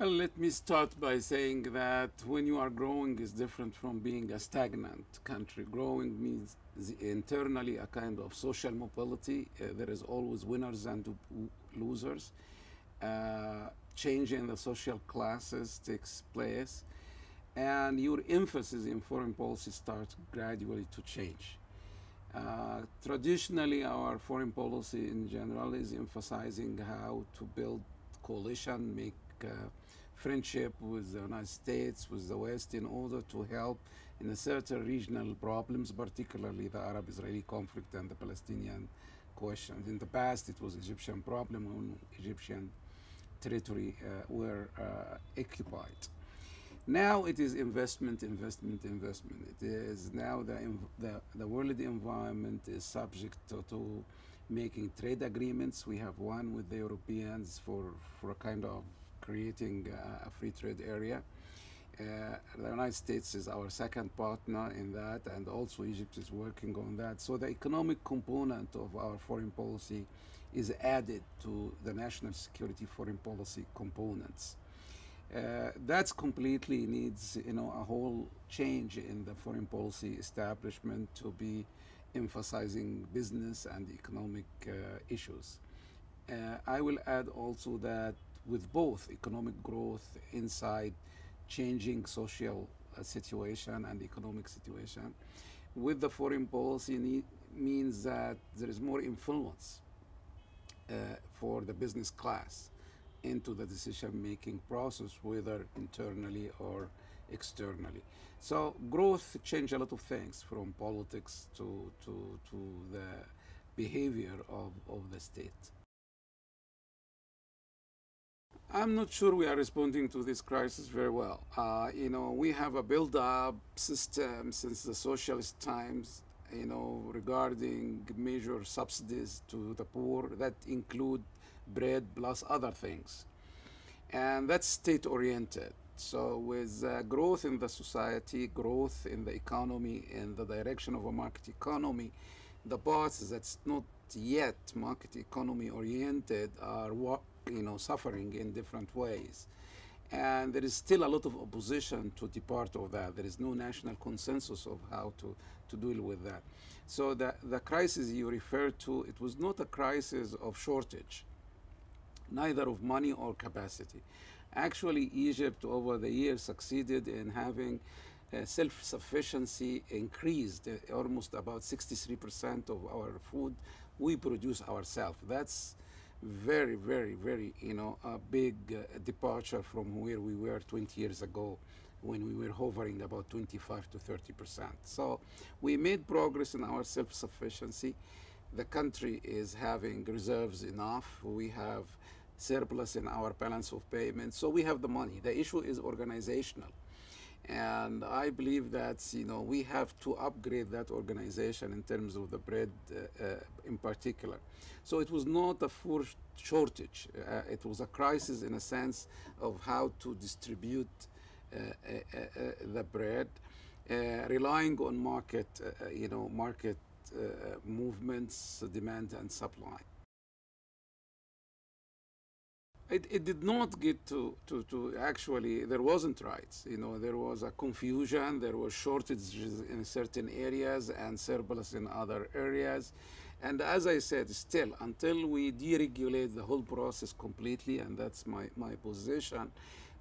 Well, let me start by saying that when you are growing is different from being a stagnant country. Growing means internally a kind of social mobility. There is always winners and losers. Change in the social classes takes place, and your emphasis in foreign policy starts gradually to change. Traditionally, our foreign policy in general is emphasizing how to build coalition, make friendship with the United States, with the West, in order to help in a certain regional problems, particularly the Arab-Israeli conflict and the Palestinian question. In the past, it was Egyptian problem when Egyptian territory were occupied. Now it is investment, investment, investment. It is now the world environment is subject to making trade agreements. We have one with the Europeans for a kind of creating a free trade area. The United States is our second partner in that, and also Egypt is working on that. So the economic component of our foreign policy is added to the national security foreign policy components. That's completely needs a whole change in the foreign policy establishment to be emphasizing business and economic issues. I will add also that with both economic growth inside changing social situation and economic situation, with the foreign policy means that there is more influence for the business class into the decision-making process, whether internally or externally. So growth changed a lot of things, from politics to the behavior of the state. I'm not sure we are responding to this crisis very well. We have a build-up system since the socialist times, regarding major subsidies to the poor that include bread plus other things. And that's state-oriented. So with growth in the society, growth in the economy, in the direction of a market economy, the parts that's not yet market economy oriented are suffering in different ways. And there is still a lot of opposition to depart of that. There is no national consensus of how to deal with that. So the crisis you referred to, it was not a crisis of shortage, neither of money or capacity. Actually, Egypt over the years succeeded in having self-sufficiency increased. Almost about 63% of our food we produce ourselves. That's very, very, very, a big departure from where we were 20 years ago, when we were hovering about 25 to 30%. So we made progress in our self-sufficiency. The country is having reserves enough. We have surplus in our balance of payments. So we have the money. The issue is organizational. And I believe that we have to upgrade that organization in terms of the bread in particular. So it was not a food shortage. It was a crisis in a sense of how to distribute the bread, relying on market movements, demand and supply. It did not get to actually, there wasn't rights. There was a confusion, there was shortages in certain areas and surplus in other areas. And as I said, still, until we deregulate the whole process completely, and that's my position,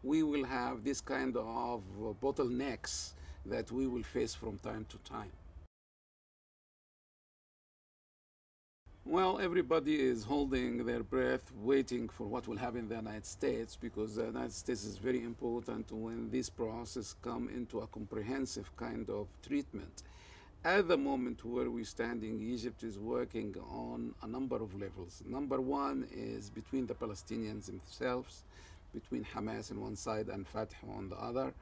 we will have this kind of bottlenecks that we will face from time to time. Well, everybody is holding their breath, waiting for what will happen in the United States, because the United States is very important when this process come into a comprehensive kind of treatment. At the moment where we're standing, Egypt is working on a number of levels. Number one is between the Palestinians themselves, between Hamas on one side and Fatah on the other.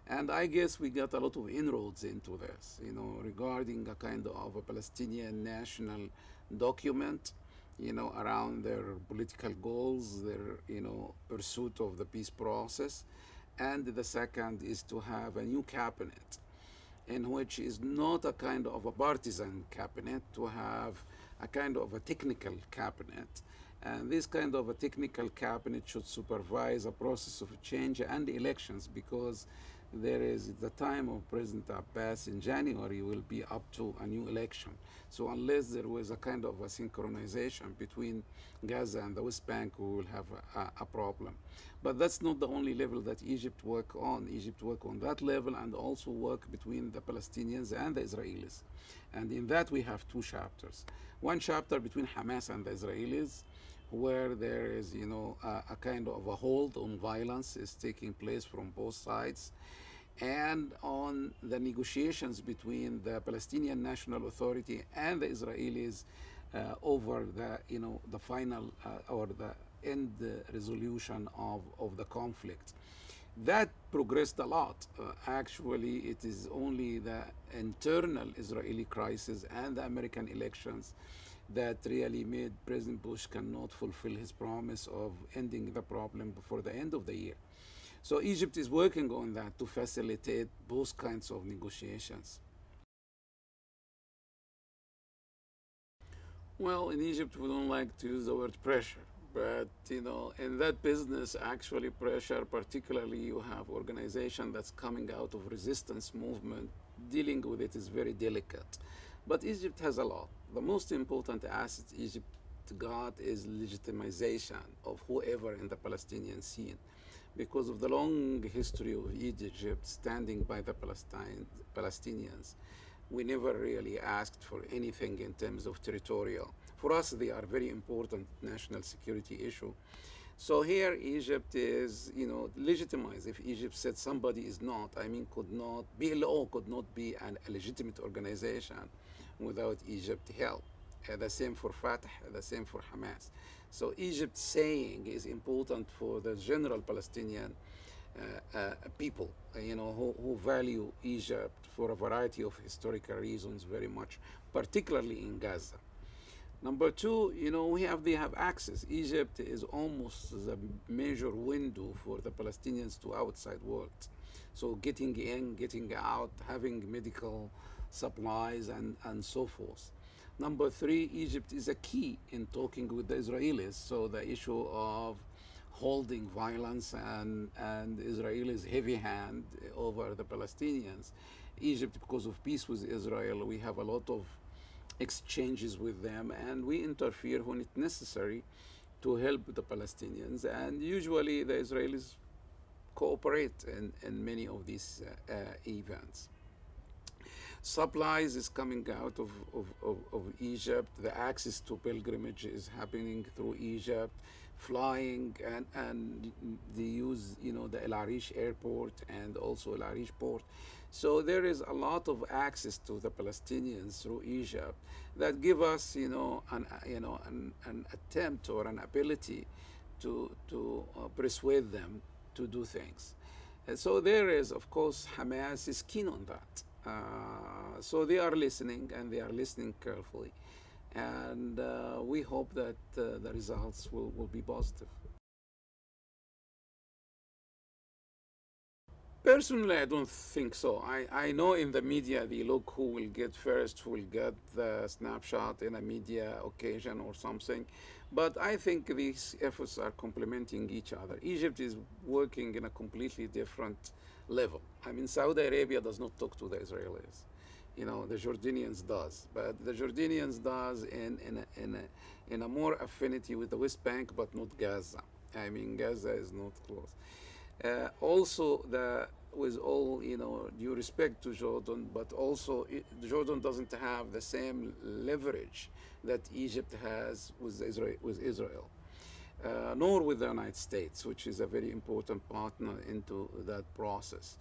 And I guess we got a lot of inroads into this, regarding a kind of a Palestinian national document, around their political goals, their, pursuit of the peace process. And the second is to have a new cabinet, in which is not a kind of a partisan cabinet, to have a kind of a technical cabinet, And this kind of a technical cabinet should supervise a process of change and elections, because there is the time of President Abbas in January will be up to a new election. So unless there was a kind of a synchronization between Gaza and the West Bank, we will have a problem. But that's not the only level that Egypt work on. Egypt work on that level and also work between the Palestinians and the Israelis. And in that we have two chapters. One chapter between Hamas and the Israelis, where there is, a kind of a hold on violence is taking place from both sides, and on the negotiations between the Palestinian National Authority and the Israelis over the final or the end resolution of the conflict. That progressed a lot. Actually, it is only the internal Israeli crisis and the American elections that really made President Bush cannot fulfill his promise of ending the problem before the end of the year. So Egypt is working on that to facilitate both kinds of negotiations. Well, in Egypt, we don't like to use the word pressure, but in that business, actually pressure, particularly you have organization that's coming out of resistance movement, dealing with it is very delicate. But Egypt has a lot. The most important asset Egypt got is legitimization of whoever in the Palestinian scene, because of the long history of Egypt standing by the Palestinians. We never really asked for anything in terms of territorial. For us, they are very important national security issue. So here, Egypt is, legitimized. If Egypt said somebody is not, could not, BLO could not be a legitimate organization without Egypt help. The same for Fatah, the same for Hamas. So Egypt saying is important for the general Palestinian people, who value Egypt for a variety of historical reasons very much, particularly in Gaza. Number two, they have access. Egypt is almost the major window for the Palestinians to outside world. So getting in, getting out, having medical supplies and so forth. Number three, Egypt is a key in talking with the Israelis. So the issue of holding violence and Israelis' heavy hand over the Palestinians. Egypt, because of peace with Israel, we have a lot of exchanges with them, and we interfere when it's necessary to help the Palestinians. And usually the Israelis cooperate in many of these events. Supplies is coming out of Egypt. The access to pilgrimage is happening through Egypt. Flying and they use the El Arish airport and also El Arish port. So there is a lot of access to the Palestinians through Egypt that give us an attempt or an ability to persuade them to do things. And so there is, of course, Hamas is keen on that. So they are listening, and they are listening carefully. And we hope that the results will be positive. Personally, I don't think so. I know in the media they look who will get first, who will get the snapshot in a media occasion or something. But I think these efforts are complementing each other. Egypt is working in a completely different level. Saudi Arabia does not talk to the Israelis. The Jordanians does, but the Jordanians does in a more affinity with the West Bank, but not Gaza. Gaza is not close. Also, with all due respect to Jordan, but also Jordan doesn't have the same leverage that Egypt has with Israel, nor with the United States, which is a very important partner into that process.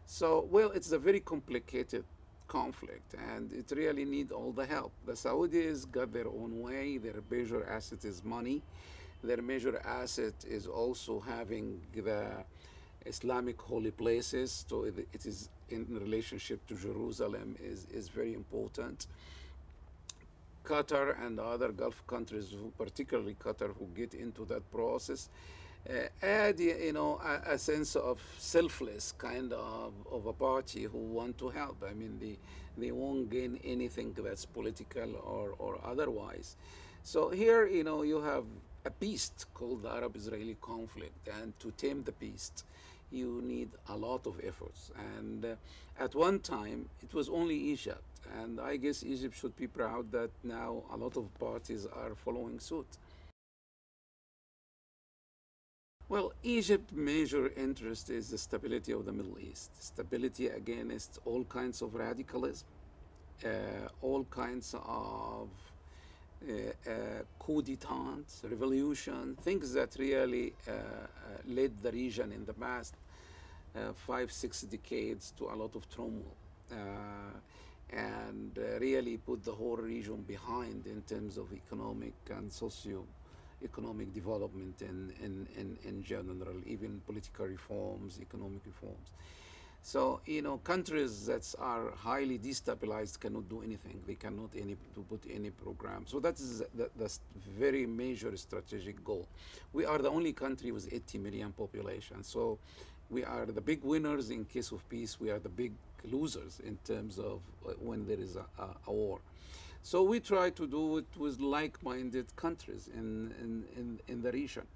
So, well, it's a very complicated conflict, and it really needs all the help. The Saudis got their own way. Their major asset is money. Their major asset is also having the Islamic holy places. So it is in relationship to Jerusalem is very important. Qatar and other Gulf countries, particularly Qatar, who get into that process, add a sense of selfless kind of a party who want to help. They won't gain anything that's political or otherwise. So here you have a beast called the Arab-Israeli conflict, and to tame the beast, you need a lot of efforts. And at one time, it was only Egypt, and I guess Egypt should be proud that now a lot of parties are following suit. Well, Egypt's major interest is the stability of the Middle East, stability against all kinds of radicalism, all kinds of coup d'etats, revolution, things that really led the region in the past 5, 6 decades to a lot of turmoil. And really put the whole region behind in terms of economic and socio-economic development in general, even political reforms, economic reforms. So, countries that are highly destabilized cannot do anything. They cannot to put any program. So that is the very major strategic goal. We are the only country with 80 million population. So we are the big winners in case of peace. We are the big losers in terms of when there is a war. So we try to do it with like-minded countries in the region.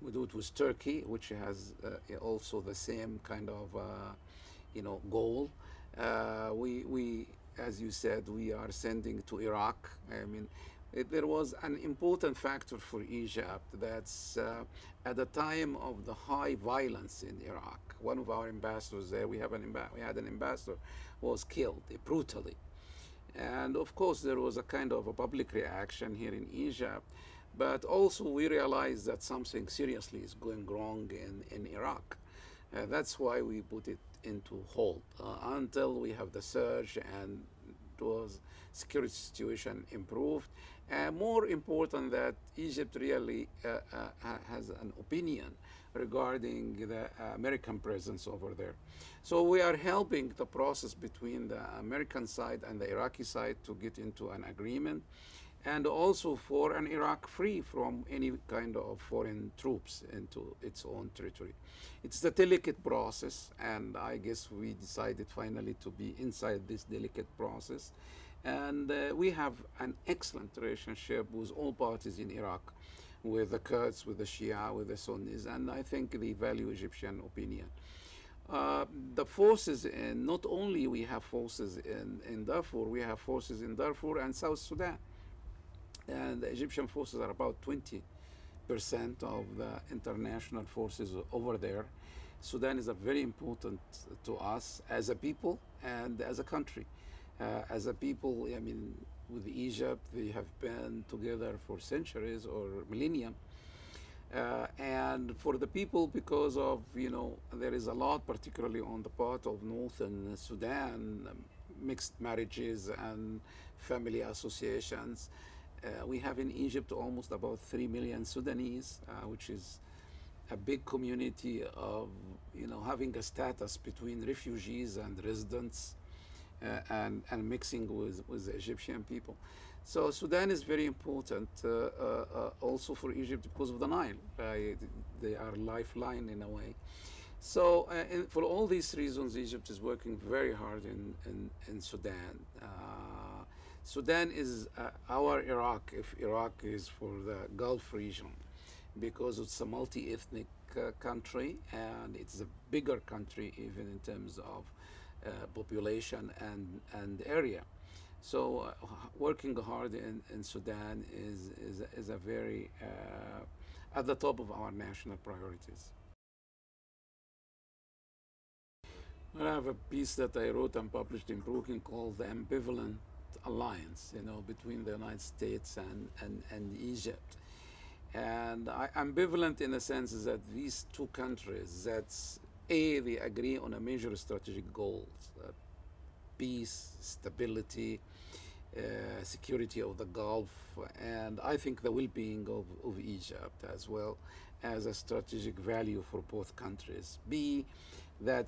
We do it with Turkey, which has also the same kind of goal. We, as you said, we are sending to Iraq. I mean, there was an important factor for Egypt. That's at the time of the high violence in Iraq. One of our ambassadors there, we had an ambassador, was killed brutally. And of course, there was a kind of a public reaction here in Egypt. But also, we realized that something seriously is going wrong in Iraq. That's why we put it into hold until we have the surge and was security situation improved. More important that Egypt really has an opinion regarding the American presence over there. So we are helping the process between the American side and the Iraqi side to get into an agreement, and also for an Iraq free from any kind of foreign troops into its own territory. It's a delicate process, and I guess we decided finally to be inside this delicate process. And we have an excellent relationship with all parties in Iraq, with the Kurds, with the Shia, with the Sunnis, and I think they value Egyptian opinion. The forces not only we have forces in Darfur, we have forces in Darfur and South Sudan. And the Egyptian forces are about 20% of the international forces over there. Sudan is a very important to us as a people and as a country. As a people, I mean, with Egypt, they have been together for centuries or millennium. And for the people, because of, there is a lot, particularly on the part of northern Sudan, mixed marriages and family associations. We have in Egypt almost about 3 million Sudanese, which is a big community of, having a status between refugees and residents, and mixing with the Egyptian people. So Sudan is very important also for Egypt because of the Nile. They are lifeline in a way. So for all these reasons, Egypt is working very hard in Sudan. Sudan is our Iraq, if Iraq is for the Gulf region, because it's a multi-ethnic country, and it's a bigger country even in terms of population and area. So working hard in Sudan is a very at the top of our national priorities. Well, I have a piece that I wrote and published in Brooklyn called The Ambivalent Alliance, between the United States and Egypt. And ambivalent in the sense is that these two countries, they agree on a major strategic goals, peace, stability, security of the Gulf, and I think the well-being of Egypt as well as a strategic value for both countries. B, that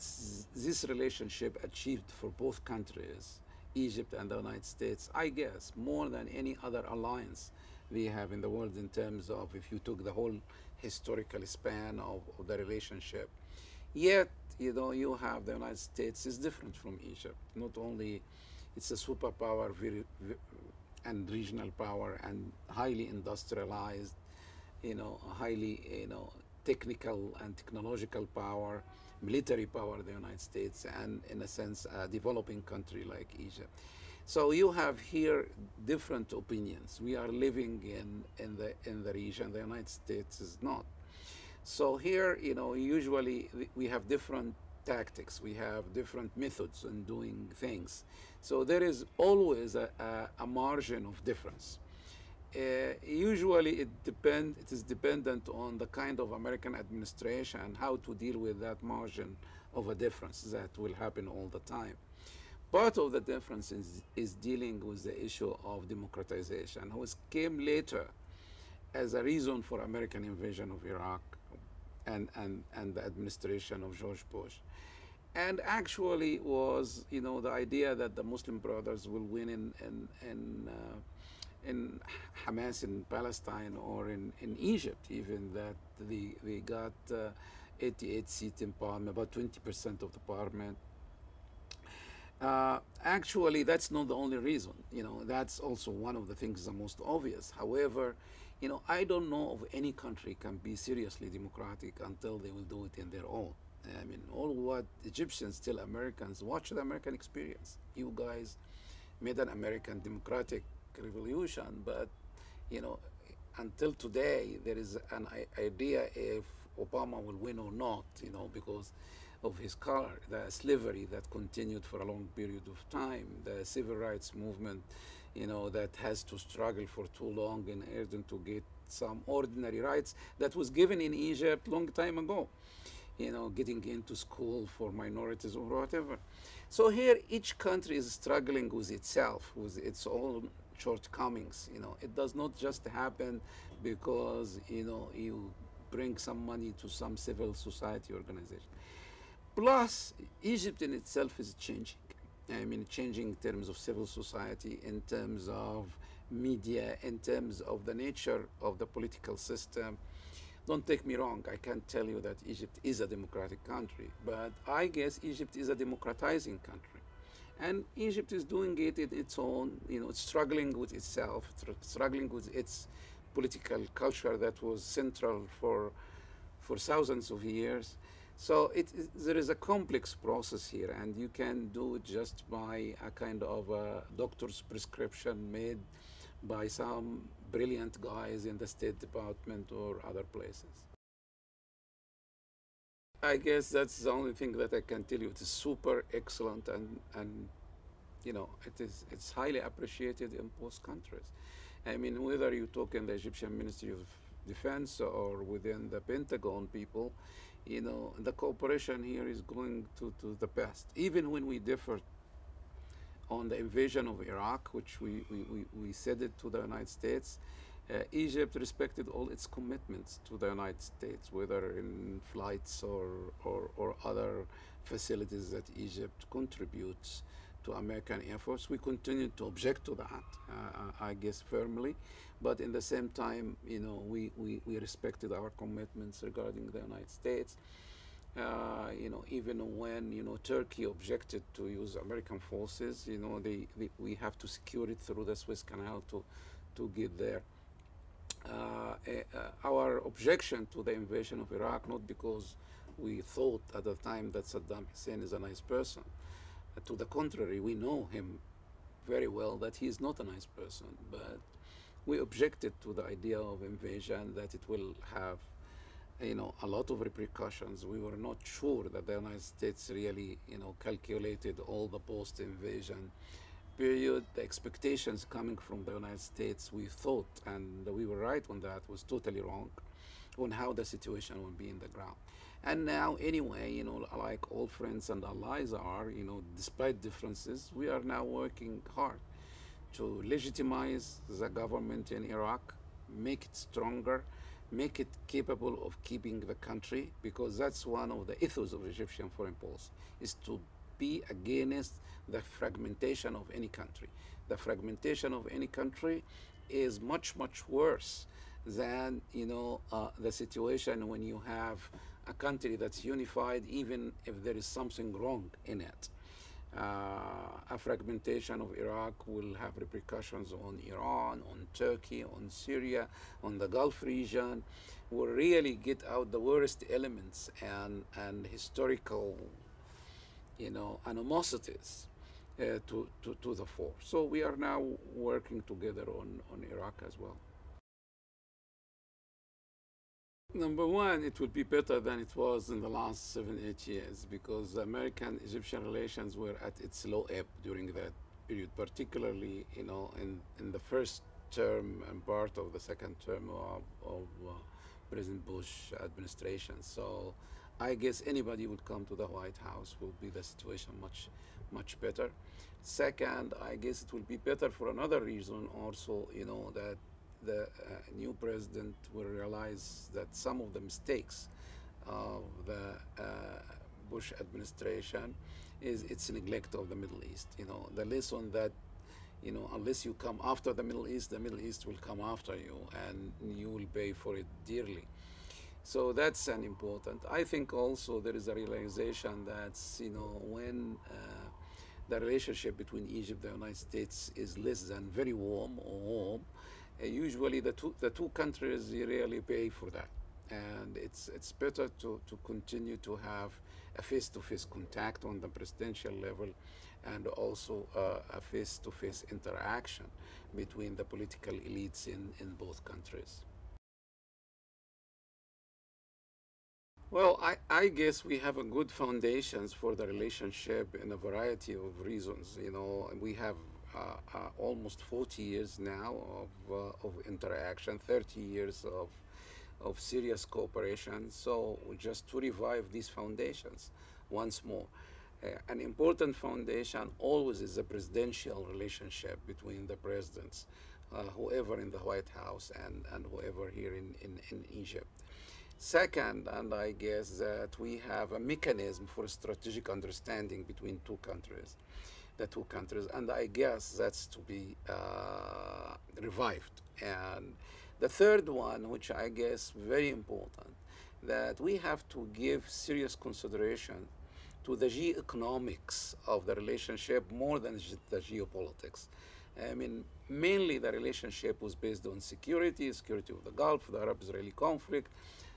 this relationship achieved for both countries, Egypt and the United States, I guess, more than any other alliance we have in the world in terms of if you took the whole historical span of the relationship. Yet, you have the United States is different from Egypt. Not only it's a superpower and regional power and highly industrialized, a highly, technical and technological power, military power, the United States, and in a sense, a developing country like Egypt. So you have here different opinions. We are living in the region. The United States is not. So here, usually we have different tactics. We have different methods in doing things. So there is always a margin of difference. Usually it is dependent on the kind of American administration and how to deal with that margin of a difference that will happen all the time. Part of the difference is dealing with the issue of democratization, which came later as a reason for American invasion of Iraq and the administration of George Bush. And actually was, the idea that the Muslim Brothers will win in Hamas in Palestine or in Egypt, even that they got 88 seats in parliament, about 20% of the parliament. Actually, that's not the only reason. That's also one of the things the most obvious. However, I don't know of any country can be seriously democratic until they will do it in their own. I mean, all what Egyptians tell Americans, watch the American experience. You guys made an American democratic revolution, but, until today, there is an idea if Obama will win or not, because of his color, the slavery that continued for a long period of time, the civil rights movement, that has to struggle for too long in order to get some ordinary rights that was given in Egypt long time ago, getting into school for minorities or whatever. So here, each country is struggling with itself, with its own shortcomings. It does not just happen because, you bring some money to some civil society organization. Plus, Egypt in itself is changing. I mean, changing in terms of civil society, in terms of media, in terms of the nature of the political system. Don't take me wrong, I can't tell you that Egypt is a democratic country, but I guess Egypt is a democratizing country. And Egypt is doing it in its own, it's struggling with itself, struggling with its political culture that was central for thousands of years. So there is a complex process here, and you can do it just by a kind of a doctor's prescription made by some brilliant guys in the State Department or other places. I guess that's the only thing that I can tell you. It is super excellent, and it's highly appreciated in both countries. I mean, whether you talk in the Egyptian Ministry of Defense or within the Pentagon people, the cooperation here is going to the best. Even when we differ on the invasion of Iraq, which we said it to the United States, Egypt respected all its commitments to the United States, whether in flights or other facilities that Egypt contributes to American Air Force. We continue to object to that, I guess, firmly. But in the same time, we respected our commitments regarding the United States. Even when, Turkey objected to use American forces, we have to secure it through the Suez Canal to get there. Our objection to the invasion of Iraq, not because we thought at the time that Saddam Hussein is a nice person. To the contrary, we know him very well that he is not a nice person, but we objected to the idea of invasion, that it will have, a lot of repercussions. We were not sure that the United States really, calculated all the post-invasion period. The expectations coming from the United States, we thought, and we were right on that, was totally wrong on how the situation will be in the ground. And now, anyway, like all friends and allies are, despite differences, we are now working hard to legitimize the government in Iraq, make it stronger, make it capable of keeping the country, because that's one of the ethos of Egyptian foreign policy, is to be against the fragmentation of any country. The fragmentation of any country is much, much worse than, the situation when you have a country that's unified, even if there is something wrong in it. A fragmentation of Iraq will have repercussions on Iran, on Turkey, on Syria, on the Gulf region. Will really get out the worst elements and historical, animosities to the fore. So we are now working together on Iraq as well. Number one, it would be better than it was in the last 7, 8 years because American-Egyptian relations were at its low ebb during that period, particularly, in the first term and part of the second term of President Bush administration. So I guess anybody would come to the White House will be the situation much, much better. Second, I guess it will be better for another reason also, that the new president will realize that some of the mistakes of the Bush administration is its neglect of the Middle East. The lesson that, unless you come after the Middle East will come after you, and you will pay for it dearly. So that's an important. I think also there is a realization that, when the relationship between Egypt and the United States is less than very warm or warm, usually the two countries really pay for that, and it's better to continue to have a face-to-face contact on the presidential level, and also a face-to-face interaction between the political elites in both countries. Well, I guess we have a good foundations for the relationship in a variety of reasons. We have almost 40 years now of interaction, 30 years of serious cooperation. So just to revive these foundations once more. An important foundation always is a presidential relationship between the presidents, whoever in the White House and whoever here in Egypt. Second, and I guess that we have a mechanism for strategic understanding between the two countries, and I guess that's to be revived. And the third one, which I guess very important, that we have to give serious consideration to the geoeconomics of the relationship more than the geopolitics. I mean, mainly the relationship was based on security of the Gulf, the Arab-Israeli conflict,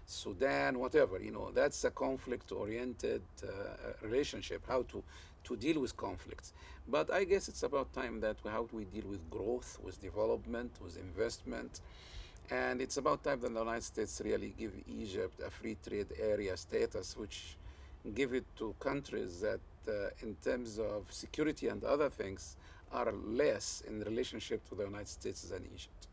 Sudan, whatever. That's a conflict-oriented relationship, how to deal with conflicts. But I guess it's about time that how do we deal with growth, with development, with investment. And it's about time that the United States really give Egypt a free trade area status, which give it to countries that, in terms of security and other things, are less in relationship to the United States than Egypt.